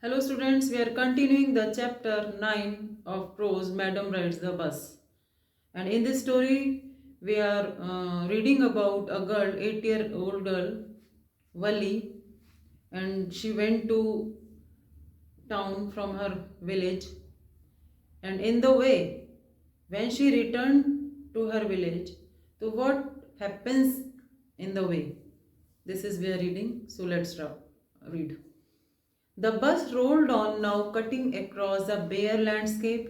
Hello students, we are continuing the chapter 9 of prose Madam Rides the Bus. And in this story, we are reading about a girl, 8-year-old girl, Vali, and she went to town from her village. And in the way, when she returned to her village, so what happens in the way? This is we are reading, so let's read. The bus rolled on, now cutting across a bare landscape,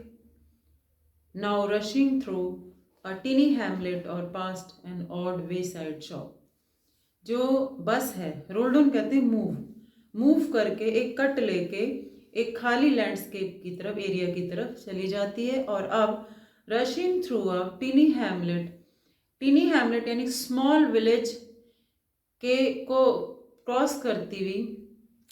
now rushing through a teeny hamlet or past an odd wayside shop. जो बस है rolled on कहते हैं move करके एक cut लेके एक खाली लैंडस्केप की तरफ एरिया की तरफ चली जाती है और अब rushing through a tiny hamlet यानी स्मॉल विलेज के को क्रॉस करती हुई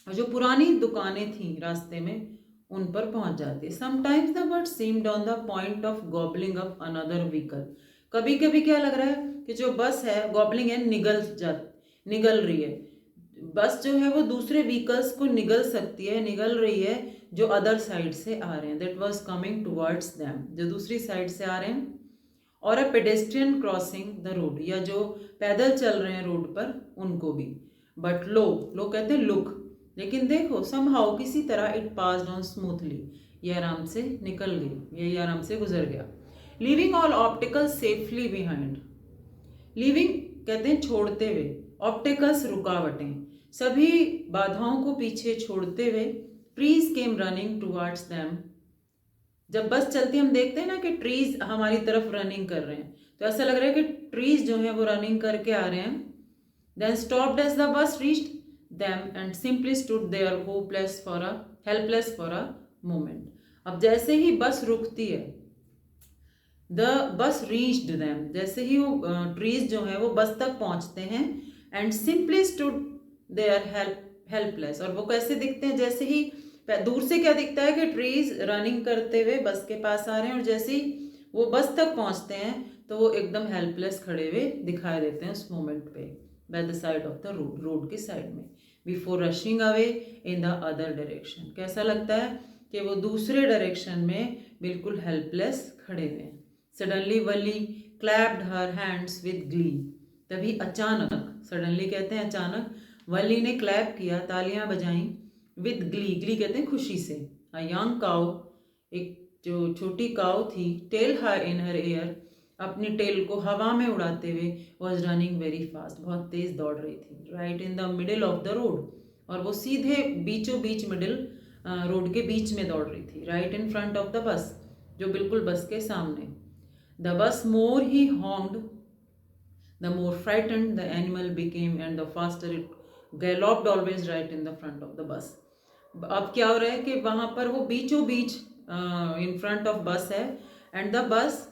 जो पुरानी दुकानें थी रास्ते में उन पर पहुंच जाती है. Sometimes the bird seemed on the point of gobbling up another vehicle. कभी कभी क्या लग रहा है कि जो बस है गॉबलिंग है निगल रही है. बस जो है वो दूसरे व्हीकल्स को निगल रही है जो अदर साइड से आ रहे हैं. That was coming towards them, जो दूसरी साइड से आ रहे हैं. और अ पेडेस्ट्रियन क्रॉसिंग द रोड, या जो पैदल चल रहे हैं रोड पर उनको भी. बट लो कहते हैं लुक, लेकिन देखो समहाउ किसी तरह इट पास्ड ऑन स्मूथली, ये आराम से निकल गई, ये आराम से गुजर गया. Leaving all opticals safely behind. Leaving कहते हैं छोड़ते हुए, ऑप्टिकल्स रुकावटें, सभी बाधाओं को पीछे छोड़ते हुए. Trees came running towards them. जब बस चलती है हम देखते हैं ना कि ट्रीज हमारी तरफ रनिंग कर रहे हैं, तो ऐसा लग रहा है कि ट्रीज जो है वो रनिंग करके आ रहे हैं. Then stopped as the bus reached them and simply stood there helpless for a moment. अब जैसे ही बस रुकती है, the bus reached them, जैसे ही वो ट्रीज जो है वो बस तक पहुंचते हैं. and simply stood there helpless, और वो कैसे दिखते हैं, जैसे ही दूर से क्या दिखता है कि ट्रीज रनिंग करते हुए बस के पास आ रहे हैं, और जैसे ही वो बस तक पहुंचते हैं तो वो एकदम हेल्पलेस खड़े हुए दिखाई देते हैं उस मोमेंट पे, by the side of the road के साइड में. Before rushing away in the other direction, कैसा लगता है कि वो दूसरे डायरेक्शन में बिल्कुल हेल्पलेस खड़े हुए हैं. Suddenly Wali clapped her hands with Glee. तभी अचानक, सडनली कहते हैं अचानक, वली ने क्लैप किया, तालियां बजाई, विद ग्ली कहते हैं खुशी से. अ यंग काउ, एक जो छोटी काउ थी, tail high in her air, अपनी टेल को हवा में उड़ाते हुए, वॉज रनिंग वेरी फास्ट, बहुत तेज दौड़ रही थी. Right in the middle of the road, और वो सीधे बीचों बीच मिडिल रोड के बीच में दौड़ रही थी. Right in front of the bus, जो बिल्कुल बस के सामने. The bus more he horned, the more frightened the animal became, and the faster it galloped always right in the front of the bus. अब क्या हो रहा है कि वहां पर वो बीचों बीच इन फ्रंट ऑफ बस है, and the bus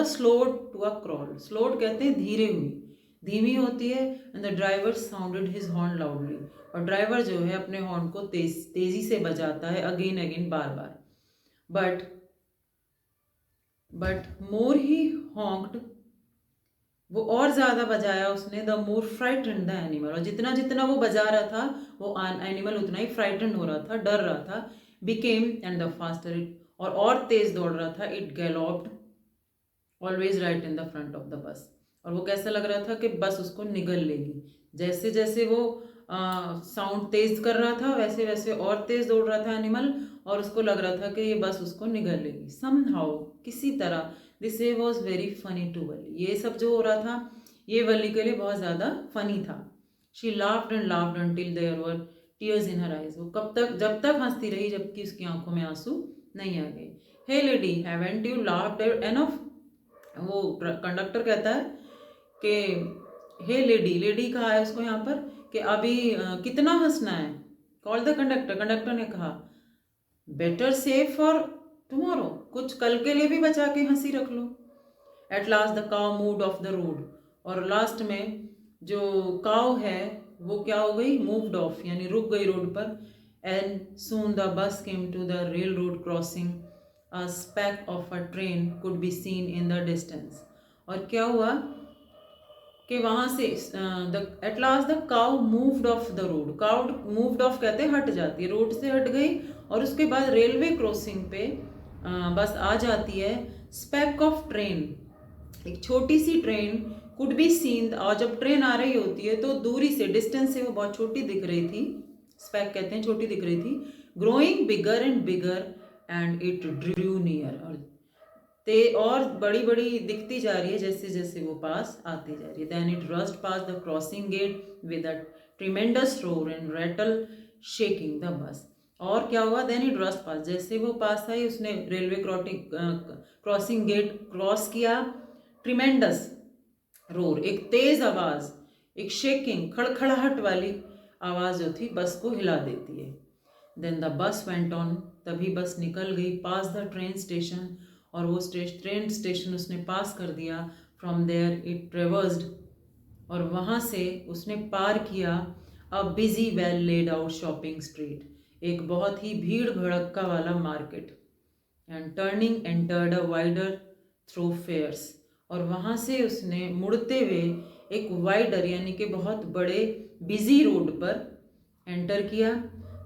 slowed to a crawl. Slowed कहते हैं धीमी होती है. And the driver sounded his horn loudly, और ड्राइवर जो है अपने हॉर्न को तेजी से बजाता है again bar bar. But more ही हॉन्क्ड, वो और ज्यादा बजाया उसने. The more frightened the animal, और जितना जितना वो बजा रहा था वो एनिमल उतना ही फ्राइटेंड हो रहा था, डर रहा था. Became, and the faster it, और तेज दौड़ रहा था. It galloped always right in the front of the bus, और वो कैसा लग रहा था कि बस उसको निगल लेगी. जैसे जैसे वो साउंड तेज कर रहा था वैसे वैसे और तेज दौड़ रहा था एनिमल, और उसको लग रहा था कि ये बस उसको निगल लेगी. समहाउ किसी तरह. This way was very funny to Valli, ये सब जो हो रहा था ये वली के लिए बहुत ज़्यादा फनी था. She laughed until there were tears in her eyes, वो जब तक हंसती रही जबकि उसकी आंखों में आंसू नहीं आ गए. Hey lady, haven't you laughed enough. वो कंडक्टर कहता है कि हे लेडी कहा है उसको यहाँ पर कि अभी कितना हंसना है. कॉल द कंडक्टर ने कहा, बेटर सेव फॉर टुमारो, कुछ कल के लिए भी बचा के हंसी रख लो. At last the cow moved off the road, और लास्ट में जो काउ है वो क्या हो गई, मूव्ड ऑफ यानी रुक गई रोड पर. And soon the bus came to the rail road crossing, a speck of a train could be seen in the distance. और क्या हुआ कि वहाँ से eight last the cow moved off the road, cow moved of कहते हैं हट जाती है, रोड से हट गई और उसके बाद रेलवे क्रॉसिंग पे बस आ जाती है। स्पेक ऑफ ट्रेन, एक छोटी सी ट्रेन कुड बी सीन, और जब ट्रेन आ रही होती है तो दूरी से, डिस्टेंस से वो बहुत छोटी दिख रही थी, स्पेक कहते हैं छोटी दिख रही थी। Growing bigger and bigger and it Drew near, और बड़ी बड़ी दिखती जा रही है जैसे जैसे वो पास आती जा रही है। Then it rushed past the crossing gate with a tremendous roar and rattle shaking the bus. और क्या हुआ, देन इट रस्ट पास, जैसे वो पास आई उसने रेलवे क्रॉसिंग गेट क्रॉस किया। ट्रिमेंडस रोर, एक तेज आवाज, एक शेकिंग खड़खड़ाहट वाली आवाज जो थी बस को हिला देती है। Then the bus went on, तभी बस निकल गई पास द ट्रेन स्टेशन, और वो ट्रेन स्टेशन उसने पास कर दिया। फ्रॉम देयर इट ट्रेवर्स्ड, और वहाँ से उसने पार किया a busy well laid out shopping street, एक बहुत ही भीड़ भड़क्का वाला market. And turning entered a wider thoroughfares, और वहाँ से उसने मुड़ते हुए एक वाइडर यानी कि बहुत बड़े बिजी रोड पर एंटर किया।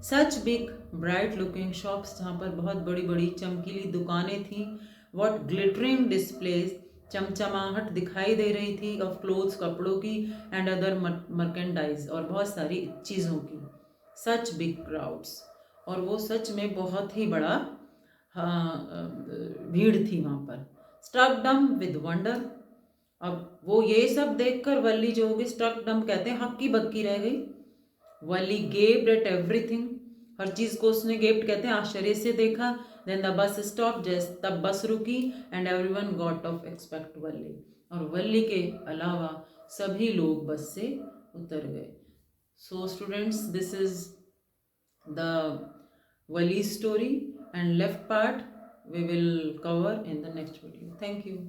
Such big bright looking shops, जहाँ पर बहुत बड़ी बड़ी चमकीली दुकानें थीं। व्हाट ग्लिटरिंग डिस्प्लेज, चमचमाहट दिखाई दे रही थी, ऑफ क्लोथ्स कपड़ों की, एंड अदर मर्केंडाइज और बहुत सारी चीज़ों की। सच बिग क्राउड्स, और वो सच में बहुत ही बड़ा भीड़ थी वहाँ पर। स्ट्रक डम विद वंडर, अब वो ये सब देखकर वल्ली जो होगी, स्ट्रक डम कहते हैं हक्की बक्की रह गई। वली गेप्ड एट एवरीथिंग, हर चीज को उसने गेप्ड कहते हैं आश्चर्य से देखा। देन द बस स्टॉप, जैसे तब बस रुकी, and everyone got off except Valli, और वल्ली के अलावा सभी लोग बस से उतर गए। So students, this is the Wali story, and left part we will cover in the next video. Thank you.